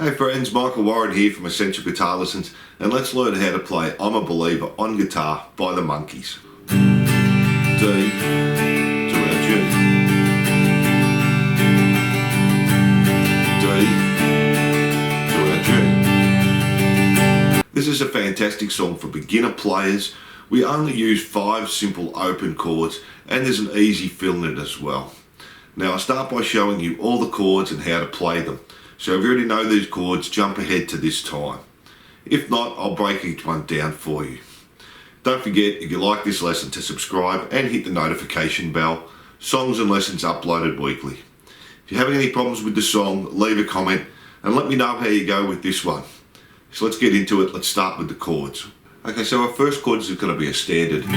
Hey friends, Michael Warren here from Essential Guitar Lessons, and let's learn how to play I'm a Believer on guitar by the Monkees. D to our G. D to our G. This is a fantastic song for beginner players. We only use 5 simple open chords, and there's an easy fill in it as well. Now I start by showing you all the chords and how to play them. So if you already know these chords, jump ahead to this time. If not, I'll break each one down for you. Don't forget, if you like this lesson, to subscribe and hit the notification bell. Songs and lessons uploaded weekly. If you're having any problems with the song, leave a comment and let me know how you go with this one. So let's get into it. Let's start with the chords. Okay, so our first chord is going to be a standard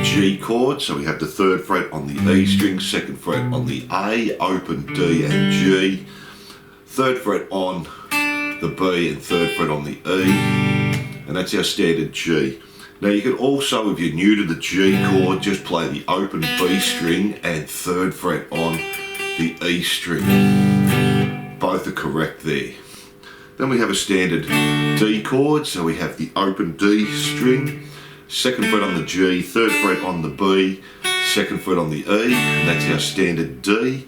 G chord. So we have the 3rd fret on the E string, 2nd fret on the A, open D and G, 3rd fret on the B and 3rd fret on the E, and that's our standard G. Now you can also, if you're new to the G chord, just play the open B string and 3rd fret on the E string. Both are correct there. Then we have a standard D chord, so we have the open D string, 2nd fret on the G, 3rd fret on the B, 2nd fret on the E, and that's our standard D.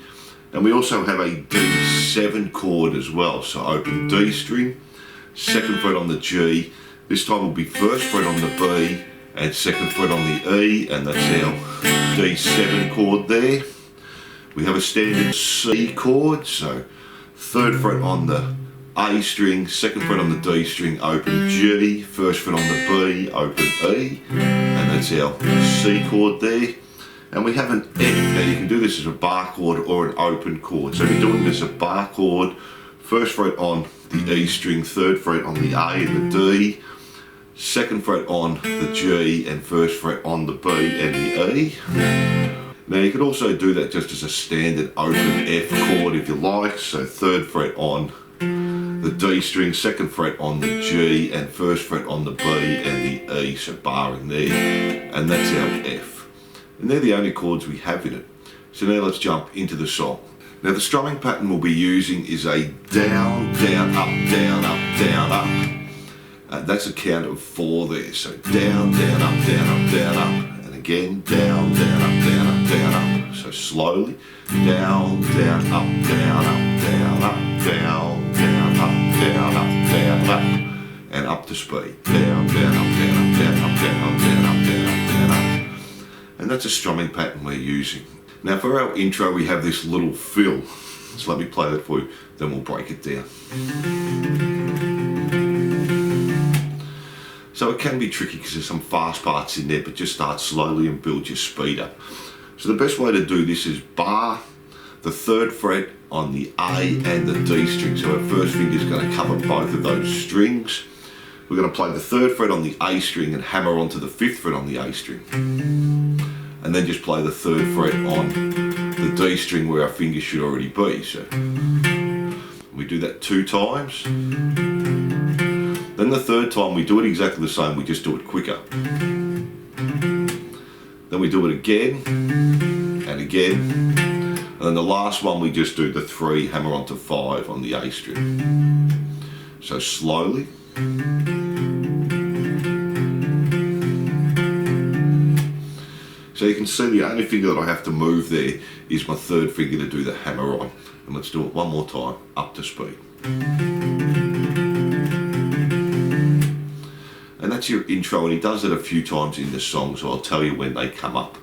And we also have a D7 chord as well, so open D string, 2nd fret on the G, this time will be 1st fret on the B and 2nd fret on the E, and that's our D7 chord there. We have a standard C chord, so 3rd fret on the A string, 2nd fret on the D string, open G, 1st fret on the B, open E, and that's our C chord there. And we have an F. Now you can do this as a bar chord or an open chord. So if you're doing this as a bar chord, 1st fret on the E string, 3rd fret on the A and the D, 2nd fret on the G and 1st fret on the B and the E. Now you can also do that just as a standard open F chord if you like. So 3rd fret on the D string, 2nd fret on the G and 1st fret on the B and the E, so barring there. And that's our F. And they're the only chords we have in it. So now let's jump into the song. Now the strumming pattern we'll be using is a down, down, up, down, up, down, up. That's a count of 4 there. So down, down, up, down, up, down, up. And again, down, down, up, down, up, down, up. So slowly, down, down, up, down, up, down, up, down, down, up, down, up, down, up. And up to speed. Down, down, up, down, up, down, up, down, down, up, down, up, down, up. And that's a strumming pattern we're using. Now for our intro we have this little fill. So let me play that for you, then we'll break it down. So it can be tricky because there's some fast parts in there, but just start slowly and build your speed up. So the best way to do this is bar the 3rd fret on the A and the D string. So our first finger is going to cover both of those strings. We're going to play the 3rd fret on the A string and hammer onto the 5th fret on the A string. And then just play the 3rd fret on the D string where our finger should already be. So we do that 2 times. Then the 3rd time we do it exactly the same, we just do it quicker. Then we do it again and again. And then the last one we just do the 3, hammer onto 5 on the A string. So slowly. So you can see the only finger that I have to move there is my 3rd finger to do the hammer on. And let's do it one more time, up to speed. And that's your intro, and he does it a few times in the song, so I'll tell you when they come up.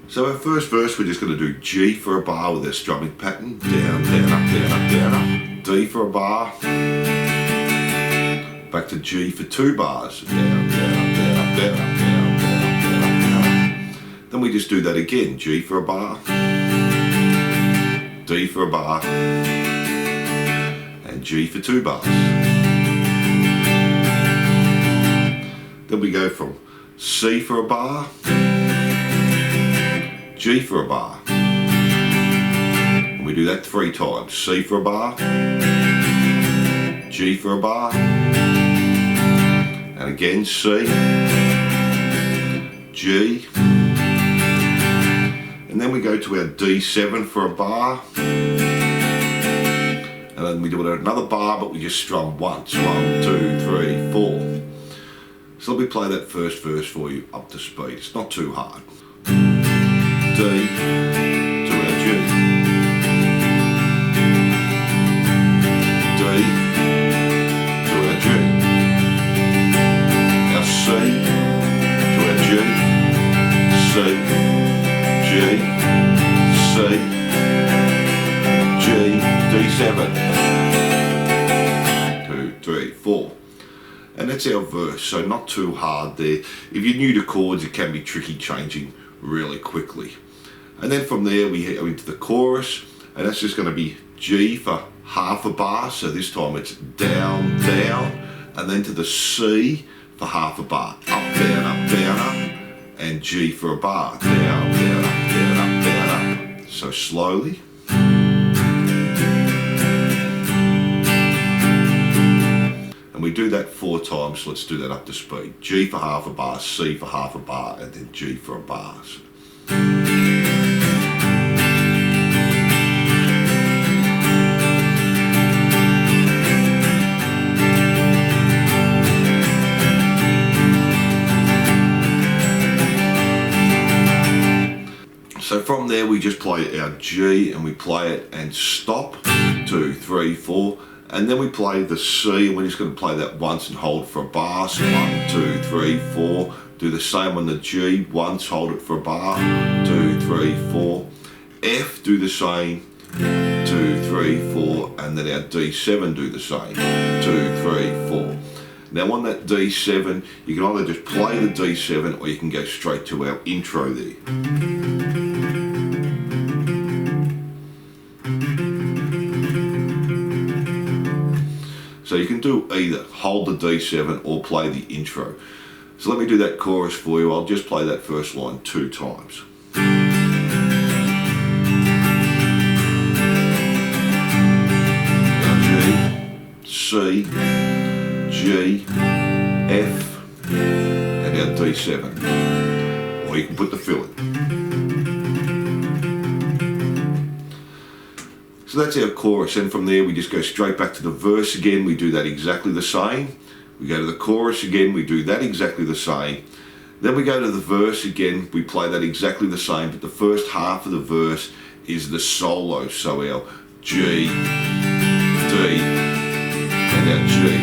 So our first verse, we're just going to do G for a bar with our strumming pattern. Down, down, up, down, up, down, up. D for a bar. Back to G for 2 bars. Down, down, up, down, up, down, up, down, down, up, down, up, down, up. Then we just do that again. G for a bar. D for a bar. And G for 2 bars. Then we go from C for a bar, G for a bar. And we do that 3 times. C for a bar, G for a bar, and again C, G, and then we go to our D7 for a bar, and and then we do it at another bar, but we just strum once. 1, 2, 3, 4. So let me play that first verse for you up to speed. It's not too hard. D to our G. D to our G. Our C to our G. C, G, C, G, D7. 2, 3, 4. And that's our verse, so not too hard there. If you're new to chords, it can be tricky changing really quickly. And then from there we go into the chorus, and that's just going to be G for half a bar, so this time it's down, down, and then to the C for half a bar, up, down, up, down, up, and G for a bar, down, down, up, down, up, down, up. So slowly. And we do that 4 times, so let's do that up to speed. G for half a bar, C for half a bar, and then G for a bar. So from there we just play our G and we play it and stop, 2, 3, 4, and then we play the C and we're just going to play that once and hold for a bar. So 1, 2, 3, 4. Do the same on the G, once, hold it for a bar, 2, 3, 4. F, do the same, 2, 3, 4, and then our D7 do the same, 2, 3, 4. Now on that D7, you can either just play the D7 or you can go straight to our intro there. So you can do either, hold the D7 or play the intro. So let me do that chorus for you. I'll just play that first line 2 times. G, C, G, F, and our D7. Or you can put the fill in. So that's our chorus, and from there we just go straight back to the verse again. We do that exactly the same. We go to the chorus again, we do that exactly the same. Then we go to the verse again, we play that exactly the same, but the first half of the verse is the solo. So our G, D, and our G.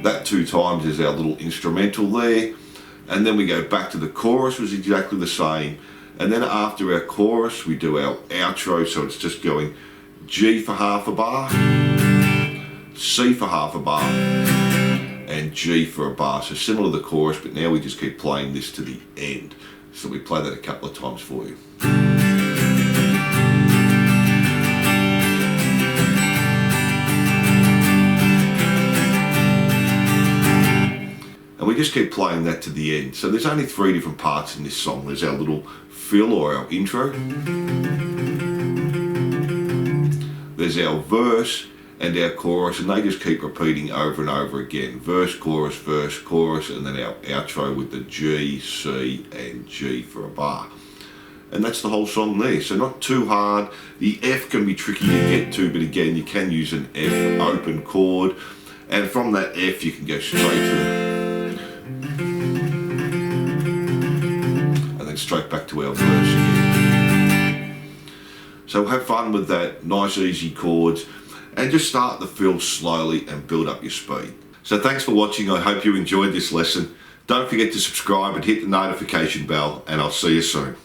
That 2 times is our little instrumental there. And then we go back to the chorus, was exactly the same. And then after our chorus, we do our outro, so it's just going G for half a bar, C for half a bar, and G for a bar. So similar to the chorus, but now we just keep playing this to the end. So we play that a couple of times for you. And we just keep playing that to the end. So there's only 3 different parts in this song. There's our little fill or our intro. There's our verse and our chorus, and they just keep repeating over and over again. Verse, chorus, and then our outro with the G, C, and G for a bar. And that's the whole song there. So not too hard. The F can be tricky to get to, but again, you can use an F open chord. And from that F, you can go straight to straight back to our verse again. So have fun with that, nice easy chords, and just start the fill slowly and build up your speed. So thanks for watching, I hope you enjoyed this lesson. Don't forget to subscribe and hit the notification bell, and I'll see you soon.